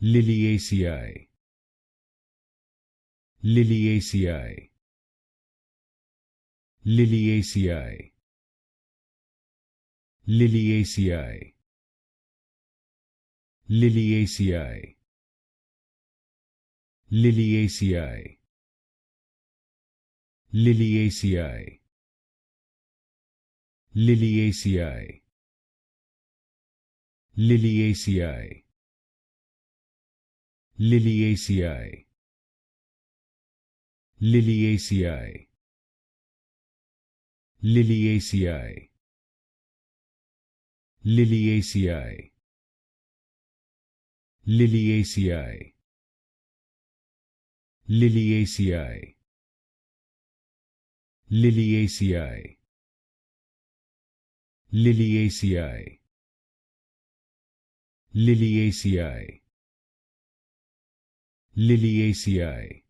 Liliaceae. Liliaceae. Liliaceae. Liliaceae. Liliaceae. Liliaceae. Liliaceae. Liliaceae. Liliaceae. Liliaceae. Liliaceae. Liliaceae. Liliaceae. Liliaceae. Liliaceae. Liliaceae. Liliaceae. Liliaceae. Liliaceae.